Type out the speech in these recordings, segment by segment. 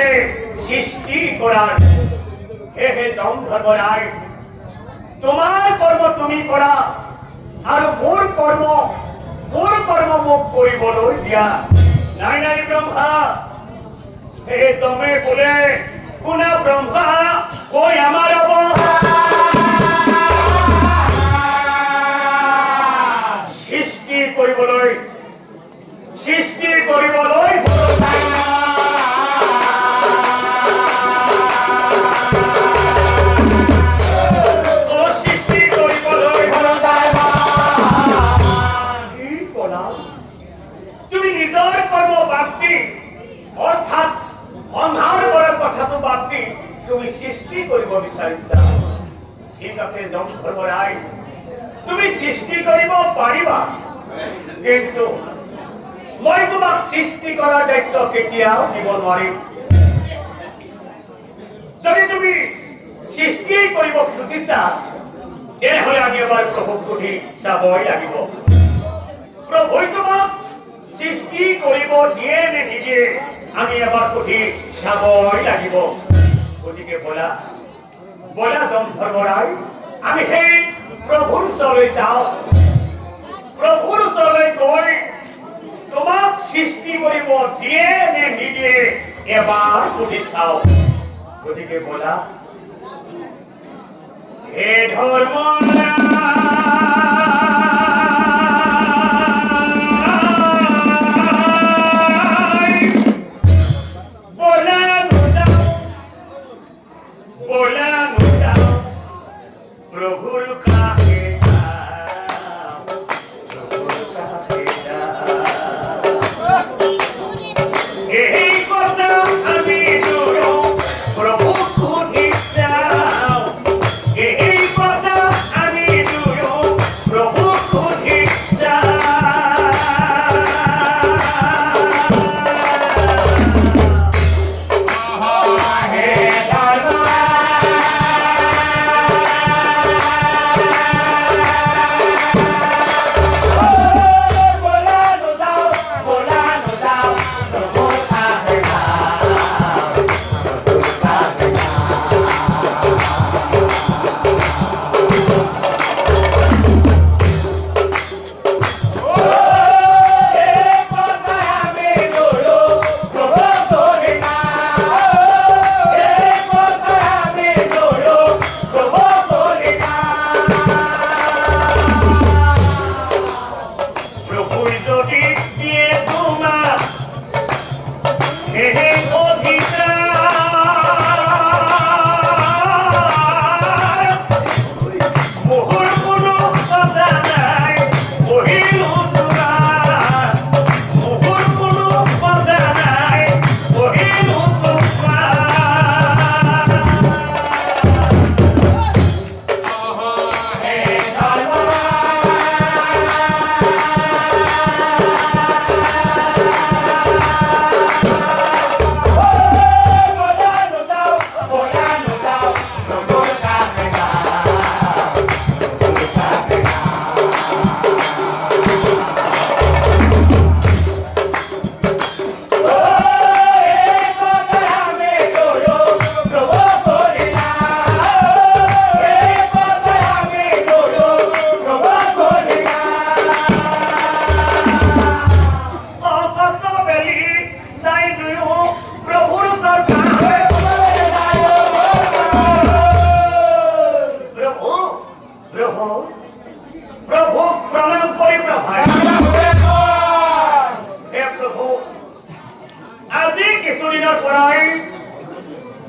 আছে সৃষ্টি কৰাৰ। হে হে ধৰ্মৰায়, তোমাৰ কৰ্ম তুমি কৰা, আৰ মোৰ কৰ্ম মোক কৰিবলৈ দিয়া। নাই নাই ব্ৰহ্মা, হে জমে বলে কোনা ব্ৰহ্মা কই আমাৰ সৃষ্টি কৰিবলৈ তুমি নিজৰ কৰ্ম বাদ দি, অৰ্থাৎ সংহাৰ কৰাৰ কথাটো বাদ দি তুমি সৃষ্টি কৰিব বিচাৰিছা। ঠিক আছে যম ধৰ্মৰায়, তুমি সৃষ্টি কৰিব পাৰিবা, কিন্তু মই তোমাক সৃষ্টি কৰাৰ দায়িত্ব কেতিয়াও দিব নোৱাৰিম। যদি তুমি সৃষ্টি কৰিব খুজিছা, তেনেহলে আমি এবাৰ প্ৰভুক সুধি চাবই লাগিব। প্ৰভুই তোমাক সৃষ্টি কৰিব দিয়ে নে নিদিয়ে আমি এবাৰ সুধি চাবই লাগিব। গতিকে বলা যম ধৰ্মৰায়, আমি সেই প্ৰভুৰ ওচৰলৈ যাওঁ। প্ৰভুৰ ওচৰলৈ গৈ তোমাক সৃষ্টি কৰিব দিয়ে নে নিদিয়ে এবাৰ সুধি চাওঁ। গতিকে বলা হে ধৰ্মৰায়, প্ৰভুৰ কাছে এই কথা আমি প্ৰভু খুঁজি চাও, এই কথা আমি প্ৰভু খুঁজি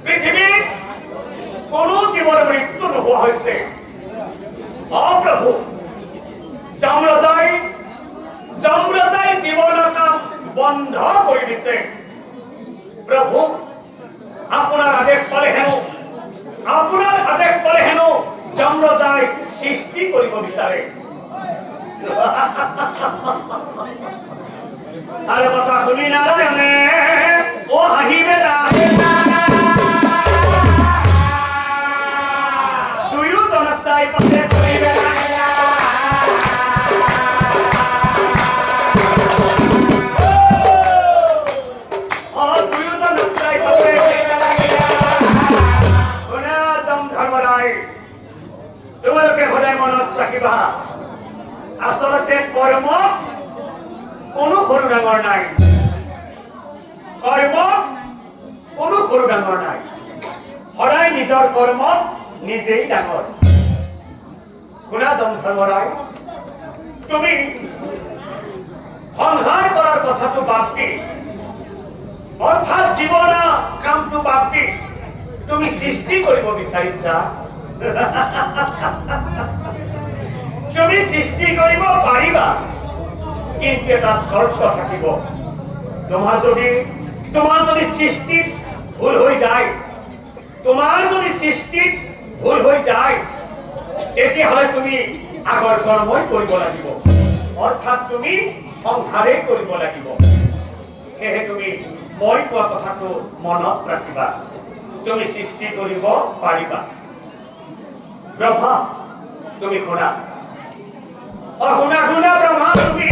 পৃথিবীত কোনো জীবৰ মৃত্যু নোহোৱা হৈছে। অপ্ৰভু যমৰাজাই জীৱনৰ কাম বন্ধ কৰি দিছে। প্ৰভু আপোনাৰ আদেশ পালে হেনো যমৰাজাই সৃষ্টি কৰিব বিচাৰে। আৰু কথা শুনি নাৰায়ণে ও হাঁহিবে না, দুয়োজনক চাই পাছে কৰিবে না। দুয়োজনক চাই পাছে কথাকে সদায় মনত ৰাখিবা আচলতে কৰ্ম কোনো সৰু ডাঙৰ নাই কৰ্ম কোনো সৰু ডাঙৰ নাই সদায় নিজৰ কৰ্ম নিজেই ডাঙৰ শুনা জনধৰ্মৰাই তুমি সংসাৰ কৰাৰ কথাটো বাদ দি অৰ্থাৎ জীৱনৰ কামটো বাদ দি তুমি সৃষ্টি কৰিব বিচাৰিছা তুমি সৃষ্টি কৰিব পাৰিবা কিন্তু এটা চৰ্ত থাকিব তোমাৰ যদি সৃষ্টি ভুল হৈ যায় তেতিয়াহ'লে তুমি আগৰ কৰ্মই কৰিব লাগিব অৰ্থাৎ তুমি সংসাৰেই কৰিব লাগিব সেয়ে তুমি মই কোৱা কথাটো মনত ৰাখিবা তুমি সৃষ্টি কৰিব পাৰিবা ব্ৰহ্মা তুমি শুনা শুনা ব্ৰহ্মা তুমি